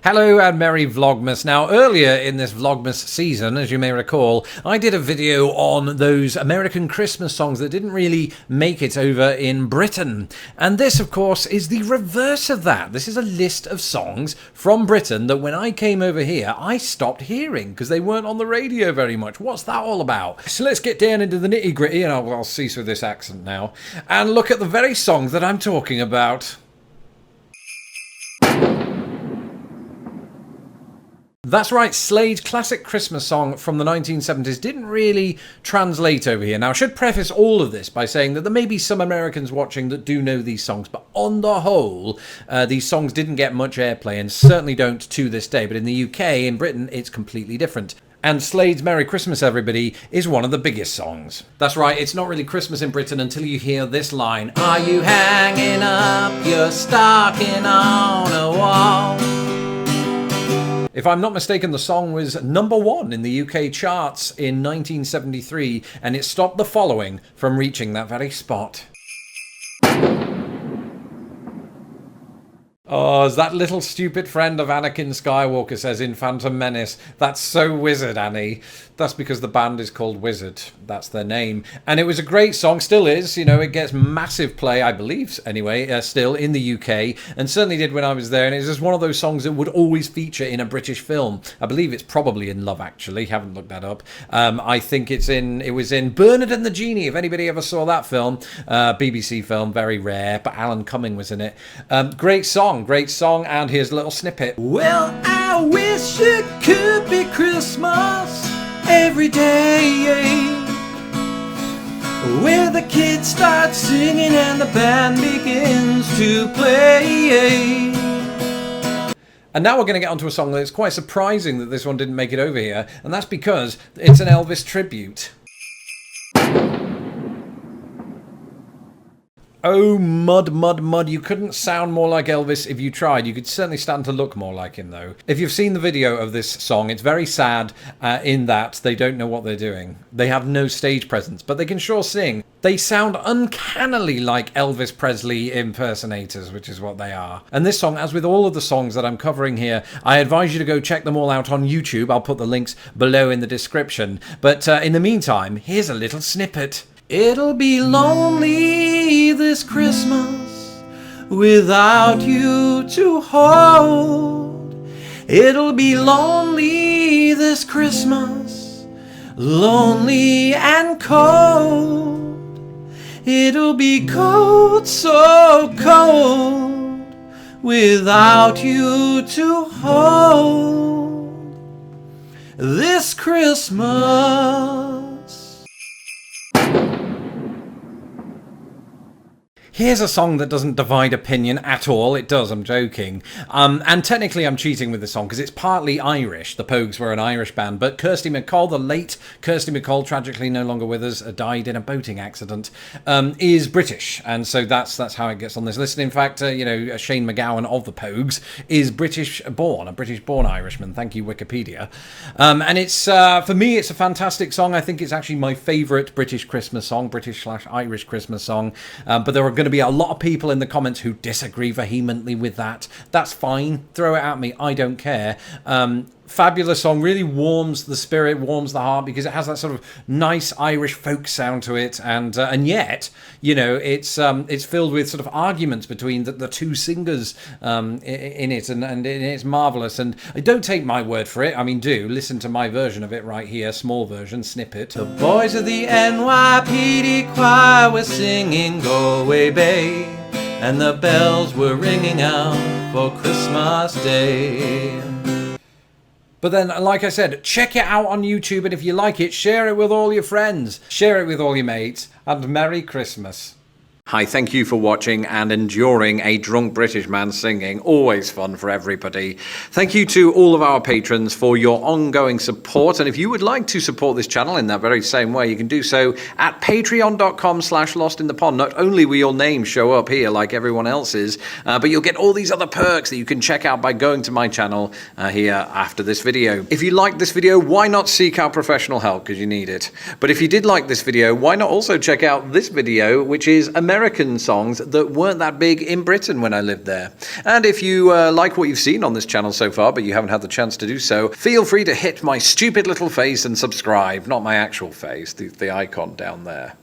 Hello and Merry Vlogmas. Now, earlier in this Vlogmas season, as you may recall, I did a video on those American Christmas songs that didn't really make it over in Britain. And this, of course, is the reverse of that. This is a list of songs from Britain that when I came over here, I stopped hearing because they weren't on the radio very much. What's that all about? So let's get down into the nitty-gritty, and I'll cease with this accent now, and look at the very songs that I'm talking about. That's right, Slade's classic Christmas song from the 1970s didn't really translate over here. Now, I should preface all of this by saying that there may be some Americans watching that do know these songs, but on the whole, these songs didn't get much airplay and certainly don't to this day. But in the UK, in Britain, it's completely different. And Slade's Merry Christmas, Everybody is one of the biggest songs. That's right, it's not really Christmas in Britain until you hear this line. Are you hanging up your stocking on a wall? If I'm not mistaken, the song was #1 in the UK charts in 1973, and it stopped the following from reaching that very spot. Oh, as that little stupid friend of Anakin Skywalker says in Phantom Menace, that's so Wizard, Annie. That's because the band is called Wizard. That's their name. And it was a great song, still is. You know, it gets massive play, I believe, anyway, still in the UK, and certainly did when I was there. And it's just one of those songs that would always feature in a British film. I believe it's probably in Love, actually. Haven't looked that up. I think it was in Bernard and the Genie, if anybody ever saw that film. BBC film, very rare, but Alan Cumming was in it. Great song, and here's a little snippet. Well, I wish it could be Christmas every day, where the kids start singing and the band begins to play. And now we're going to get onto a song that's quite surprising that this one didn't make it over here, and that's because it's an Elvis tribute. Oh, mud. You couldn't sound more like Elvis if you tried. You could certainly stand to look more like him, though. If you've seen the video of this song, it's very sad in that they don't know what they're doing. They have no stage presence, but they can sure sing. They sound uncannily like Elvis Presley impersonators, which is what they are. And this song, as with all of the songs that I'm covering here, I advise you to go check them all out on YouTube. I'll put the links below in the description. But in the meantime, here's a little snippet. It'll be lonely this Christmas without you to hold. It'll be lonely this Christmas, lonely and cold. It'll be cold, so cold, without you to hold this Christmas. Here's a song that doesn't divide opinion at all. It does, I'm joking. And technically I'm cheating with this song because it's partly Irish. The Pogues were an Irish band, but Kirsty MacColl, the late Kirsty MacColl, tragically no longer with us, died in a boating accident, is British. And so that's how it gets on this list. And in fact, Shane McGowan of the Pogues is British-born, a British-born Irishman. Thank you, Wikipedia. And it's, for me, it's a fantastic song. I think it's actually my favourite British Christmas song, British/Irish Christmas song. But there are going to be a lot of people in the comments who disagree vehemently with that. That's fine. Throw it at me. I don't care. Fabulous song, really warms the spirit, warms the heart, because it has that sort of nice Irish folk sound to it, and yet, it's filled with sort of arguments between the two singers in it, and it's marvelous. And don't take my word for it. I mean, do listen to my version of it right here, small version, snippet. The boys of the NYPD choir were singing "Galway Bay," and the bells were ringing out for Christmas Day. But then, like I said, check it out on YouTube, and if you like it, share it with all your friends. Share it with all your mates, and Merry Christmas. Hi, thank you for watching and enduring a drunk British man singing. Always fun for everybody. Thank you to all of our patrons for your ongoing support. And if you would like to support this channel in that very same way, you can do so at patreon.com/lostinthepond. Not only will your name show up here like everyone else's, but you'll get all these other perks that you can check out by going to my channel here after this video. If you like this video, why not seek out professional help, because you need it. But if you did like this video, why not also check out this video, which is American American songs that weren't that big in Britain when I lived there. And if you like what you've seen on this channel so far, but you haven't had the chance to do so, feel free to hit my stupid little face and subscribe. Not my actual face, the icon down there.